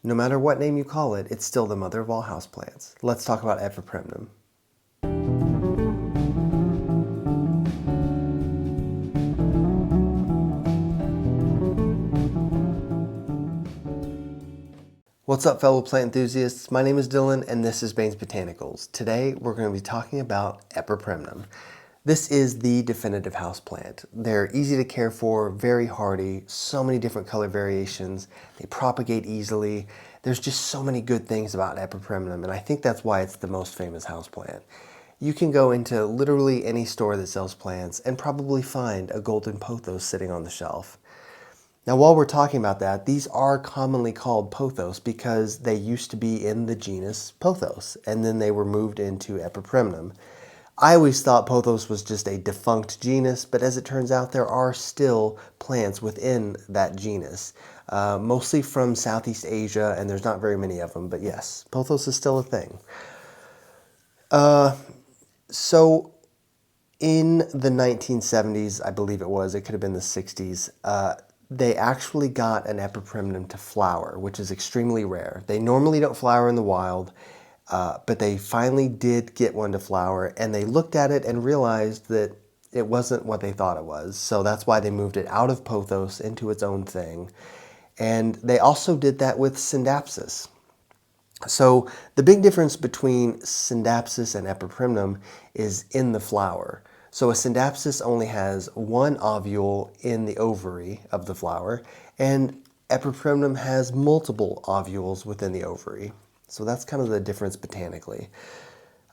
No matter what name you call it, it's still the mother of all houseplants. Let's talk about Epipremnum. What's up, fellow plant enthusiasts? My name is Dylan and this is Bane's Botanicals. Today we're going to be talking about Epipremnum. This is the definitive houseplant. They're easy to care for, very hardy, so many different color variations. They propagate easily. There's just so many good things about Epipremnum, and I think that's why it's the most famous houseplant. You can go into literally any store that sells plants and probably find a golden pothos sitting on the shelf. Now, while we're talking about that, these are commonly called pothos because they used to be in the genus Pothos, and then they were moved into Epipremnum. I always thought Pothos was just a defunct genus, but as it turns out, there are still plants within that genus, mostly from Southeast Asia, and there's not very many of them, but yes, Pothos is still a thing. So in the 1970s, I believe it could have been the 60s, they actually got an Epipremnum to flower, which is extremely rare. They normally don't flower in the wild, but they finally did get one to flower, and they looked at it and realized that it wasn't what they thought it was. So that's why they moved it out of Pothos into its own thing. And they also did that with Scindapsus. So the big difference between Scindapsus and Epipremnum is in the flower. So a Scindapsus only has one ovule in the ovary of the flower, and Epipremnum has multiple ovules within the ovary. So that's kind of the difference botanically.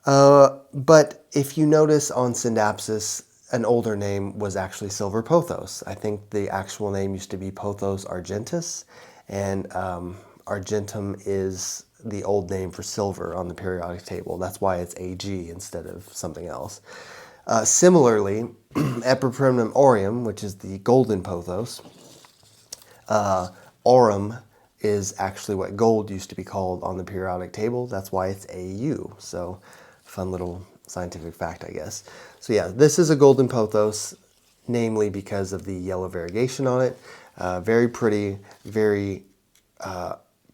But if you notice on Scindapsus, an older name was actually silver pothos. I think the actual name used to be Pothos argentus, and argentum is the old name for silver on the periodic table. That's why it's Ag instead of something else. Similarly, Epipremnum aureum, which is the golden pothos, aurum is actually what gold used to be called on the periodic table. That's why it's Au. So, fun little scientific fact, I guess. So yeah, this is a golden pothos, namely because of the yellow variegation on it. Very pretty, very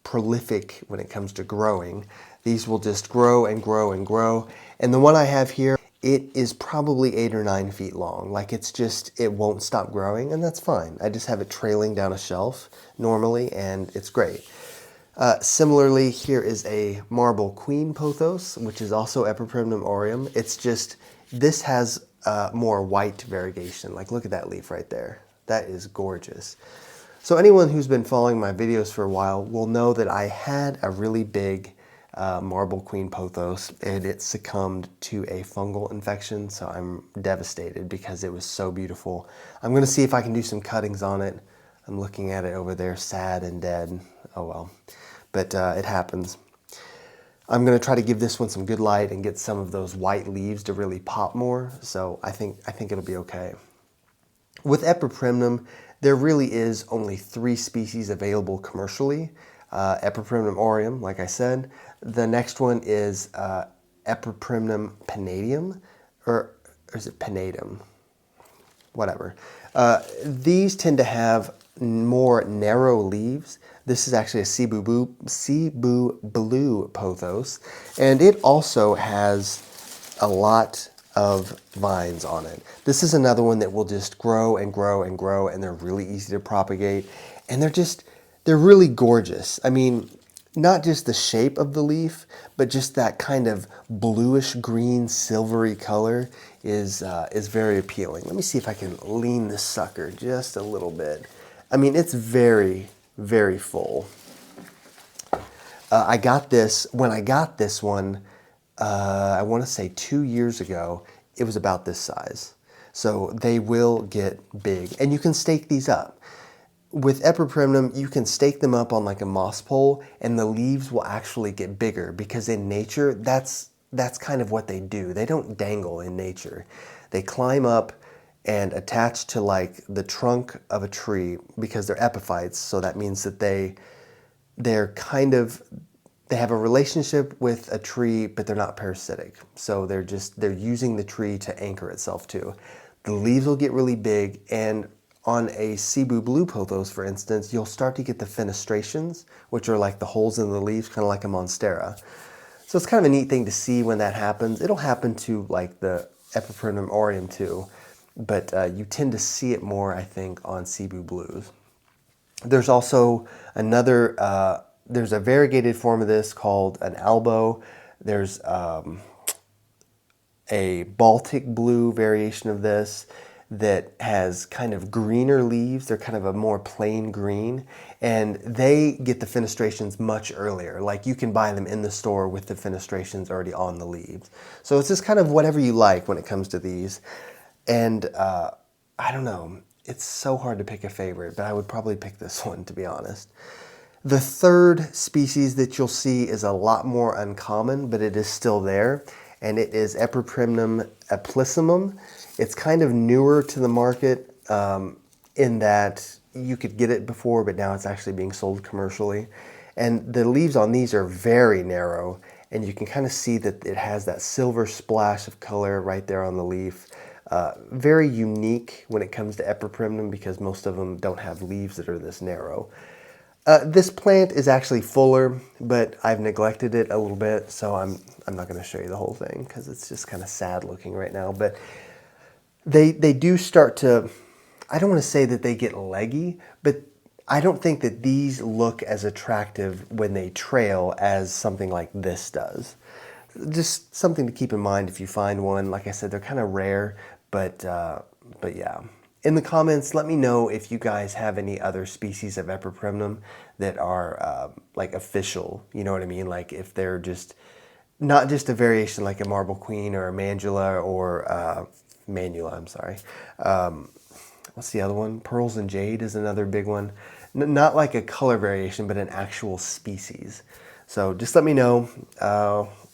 prolific when it comes to growing. These will just grow and grow and grow. And the one I have here, it is probably 8 or 9 feet long. Like it won't stop growing, and that's fine. I just have it trailing down a shelf normally, and it's great. Similarly, here is a marble queen pothos, which is also Epipremnum aureum. It's just, this has more white variegation. Like, look at that leaf right there. That is gorgeous. So anyone who's been following my videos for a while will know that I had a really big marble queen pothos, and it succumbed to a fungal infection, so I'm devastated because it was so beautiful. I'm going to see if I can do some cuttings on it. I'm looking at it over there, sad and dead. Oh well. But it happens. I'm going to try to give this one some good light and get some of those white leaves to really pop more, so I think it'll be okay. With Epipremnum, there really is only 3 species available commercially. Epipremnum aureum, like I said. The next one is Epipremnum pinnatium, or is it pinnatum? Whatever. These tend to have more narrow leaves. This is actually a Cebu blue pothos, and it also has a lot of vines on it. This is another one that will just grow and grow and grow, and they're really easy to propagate, and they're really gorgeous. I mean, not just the shape of the leaf, but just that kind of bluish green silvery color is very appealing. Let me see if I can lean this sucker just a little bit. I mean, it's very, very full. When I got this one, I want to say 2 years ago, it was about this size. So they will get big, and you can stake these up. With Epipremnum, you can stake them up on like a moss pole, and the leaves will actually get bigger because in nature, that's kind of what they do. They don't dangle in nature. They climb up and attach to like the trunk of a tree because they're epiphytes. So that means that they have a relationship with a tree, but they're not parasitic. So they're using the tree to anchor itself to. The leaves will get really big, and on a Cebu blue pothos, for instance, you'll start to get the fenestrations, which are like the holes in the leaves, kind of like a monstera. So it's kind of a neat thing to see when that happens. It'll happen to like the Epipremnum aureum too, but you tend to see it more, I think, on Cebu blues. There's also another, there's a variegated form of this called an albo. There's a Baltic blue variation of this that has kind of greener leaves. They're kind of a more plain green, and they get the fenestrations much earlier. Like you can buy them in the store with the fenestrations already on the leaves. So it's just kind of whatever you like when it comes to these. And I don't know, it's so hard to pick a favorite, but I would probably pick this one, to be honest. The third species that you'll see is a lot more uncommon, but it is still there, and it is Epipremnum aplissimum. It's kind of newer to the market in that you could get it before, but now it's actually being sold commercially. And the leaves on these are very narrow, and you can kind of see that it has that silver splash of color right there on the leaf. Very unique when it comes to Epipremnum because most of them don't have leaves that are this narrow. This plant is actually fuller, but I've neglected it a little bit, so I'm not going to show you the whole thing because it's just kind of sad looking right now. But they do start to, I don't want to say that they get leggy, but I don't think that these look as attractive when they trail as something like this does. Just something to keep in mind if you find one. Like I said, they're kind of rare, but yeah. In the comments, let me know if you guys have any other species of Epipremnum that are like official, you know what I mean? Like if they're just, not just a variation like a marble queen or a mandula or manula, I'm sorry. What's the other one? Pearls and jade is another big one. Not like a color variation, but an actual species. So just let me know.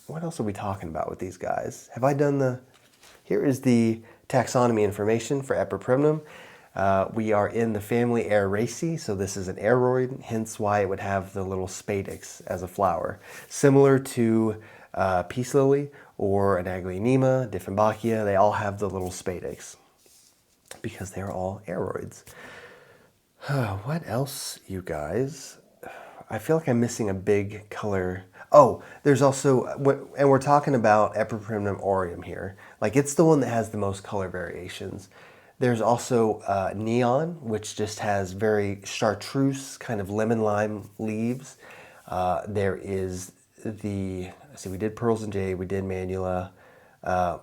What else are we talking about with these guys? Have I done the, here is the taxonomy information for Epipremnum. We are in the family Aeraceae, so this is an aeroid, hence why it would have the little spadix as a flower. Similar to peace lily or an Aglaonema, Dieffenbachia, they all have the little spadix because they're all aeroids. What else, you guys? I feel like I'm missing a big color. Oh, there's also, and we're talking about Epipremnum aureum here. Like it's the one that has the most color variations. There's also neon, which just has very chartreuse, kind of lemon lime leaves. There is the, let's see, we did pearls and jade, we did manula.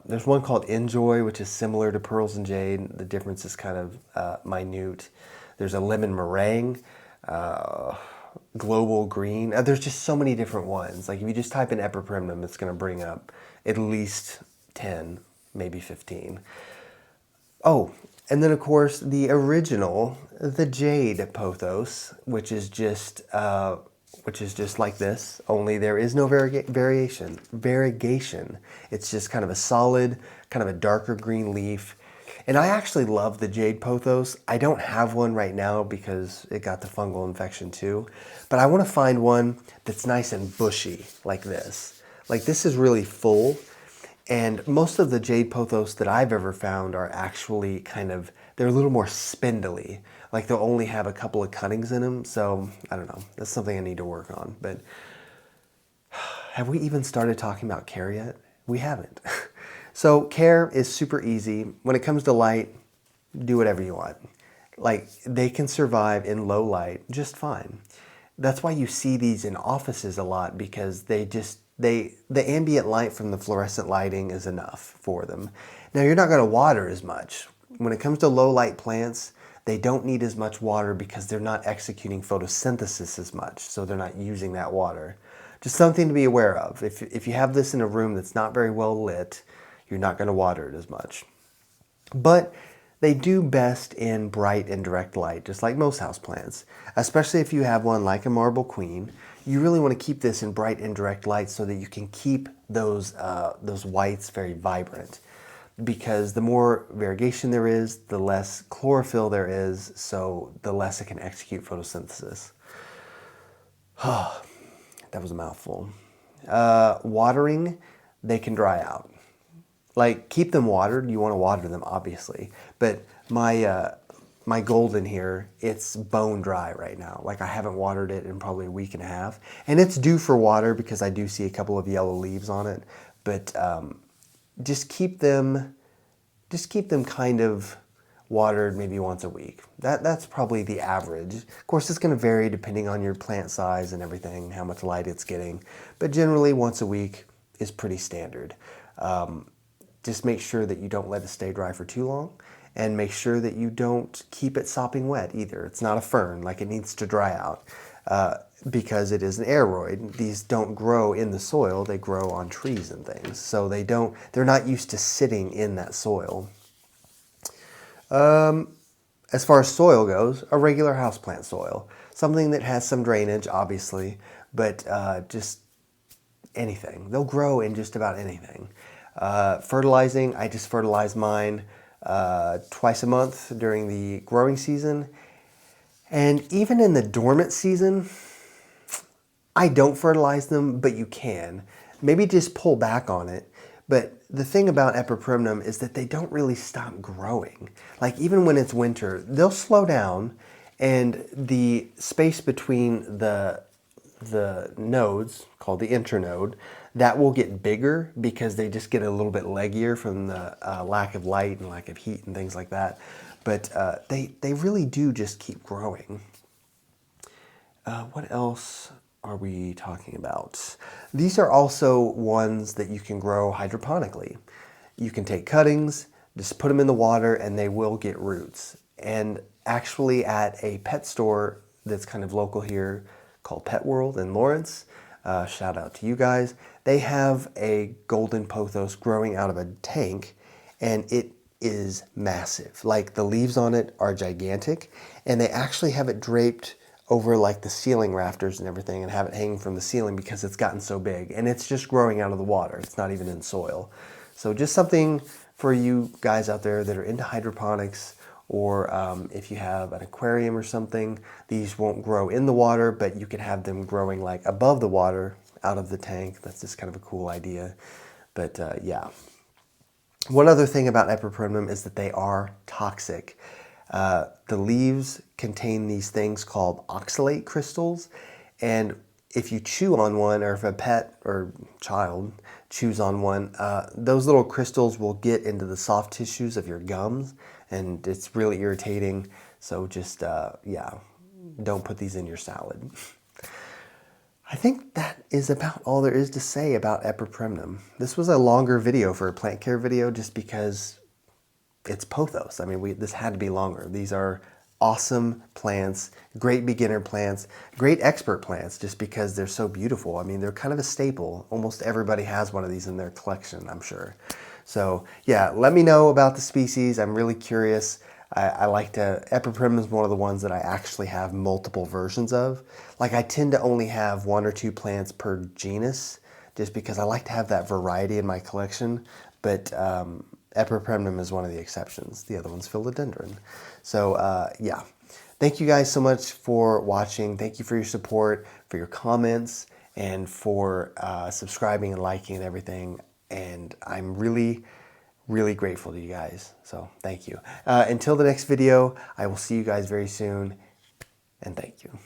There's one called Enjoy, which is similar to pearls and jade. The difference is kind of minute. There's a lemon meringue. Global green. There's just so many different ones. Like if you just type in Epipremnum, it's going to bring up at least 10, maybe 15. Oh, and then of course the original, the jade pothos, which is just like this. Only there is no variegation. It's just kind of a solid, kind of a darker green leaf. And I actually love the jade pothos. I don't have one right now because it got the fungal infection too. But I want to find one that's nice and bushy like this. Like this is really full. And most of the jade pothos that I've ever found are actually kind of, they're a little more spindly. Like they'll only have a couple of cuttings in them. So I don't know. That's something I need to work on. But have we even started talking about care yet? We haven't. So care is super easy. When it comes to light, do whatever you want. Like they can survive in low light just fine. That's why you see these in offices a lot because the ambient light from the fluorescent lighting is enough for them. Now you're not going to water as much. When it comes to low light plants, they don't need as much water because they're not executing photosynthesis as much. So they're not using that water. Just something to be aware of. If you have this in a room that's not very well lit, you're not going to water it as much. But they do best in bright and direct light, just like most houseplants. Especially if you have one like a marble queen, you really want to keep this in bright and direct light so that you can keep those whites very vibrant. Because the more variegation there is, the less chlorophyll there is, so the less it can execute photosynthesis. That was a mouthful. Watering, they can dry out. Like, keep them watered. You want to water them, obviously. But my my golden here, it's bone dry right now. Like I haven't watered it in probably a week and a half. And it's due for water because I do see a couple of yellow leaves on it. But just keep them kind of watered maybe once a week. That's probably the average. Of course, it's going to vary depending on your plant size and everything, how much light it's getting. But generally, once a week is pretty standard. Just make sure that you don't let it stay dry for too long, and make sure that you don't keep it sopping wet either. It's not a fern, like it needs to dry out because it is an aeroid. These don't grow in the soil, they grow on trees and things. So they're not used to sitting in that soil. As far as soil goes, a regular houseplant soil. Something that has some drainage, obviously, but just anything. They'll grow in just about anything. Fertilizing, I just fertilize mine twice a month during the growing season. And even in the dormant season, I don't fertilize them, but you can. Maybe just pull back on it. But the thing about Epipremnum is that they don't really stop growing. Like even when it's winter, they'll slow down, and the space between the nodes, called the internode, that will get bigger because they just get a little bit leggier from the lack of light and lack of heat and things like that. But they really do just keep growing. What else are we talking about? These are also ones that you can grow hydroponically. You can take cuttings, just put them in the water, and they will get roots. And actually at a pet store that's kind of local here called Pet World in Lawrence, shout out to you guys, they have a golden pothos growing out of a tank, and it is massive. Like the leaves on it are gigantic, and they actually have it draped over like the ceiling rafters and everything, and have it hanging from the ceiling because it's gotten so big, and it's just growing out of the water. It's not even in soil. So just something for you guys out there that are into hydroponics, or if you have an aquarium or something, these won't grow in the water, but you can have them growing like above the water out of the tank. That's just kind of a cool idea. But yeah. One other thing about Epipremnum is that they are toxic. The leaves contain these things called oxalate crystals, and if you chew on one, or if a pet or child chews on one, those little crystals will get into the soft tissues of your gums, and it's really irritating. So just, yeah, don't put these in your salad. I think that is about all there is to say about Epipremnum. This was a longer video for a plant care video just because it's pothos. I mean, this had to be longer. These are awesome plants, great beginner plants, great expert plants just because they're so beautiful. I mean, they're kind of a staple. Almost everybody has one of these in their collection, I'm sure. So yeah, let me know about the species. I'm really curious. I like to, Epipremnum is one of the ones that I actually have multiple versions of. Like I tend to only have 1 or 2 plants per genus just because I like to have that variety in my collection. But Epipremnum is one of the exceptions. The other one's Philodendron. So yeah, thank you guys so much for watching. Thank you for your support, for your comments, and for subscribing and liking and everything. And I'm really grateful to you guys. So thank you. Until the next video, I will see you guys very soon, and thank you.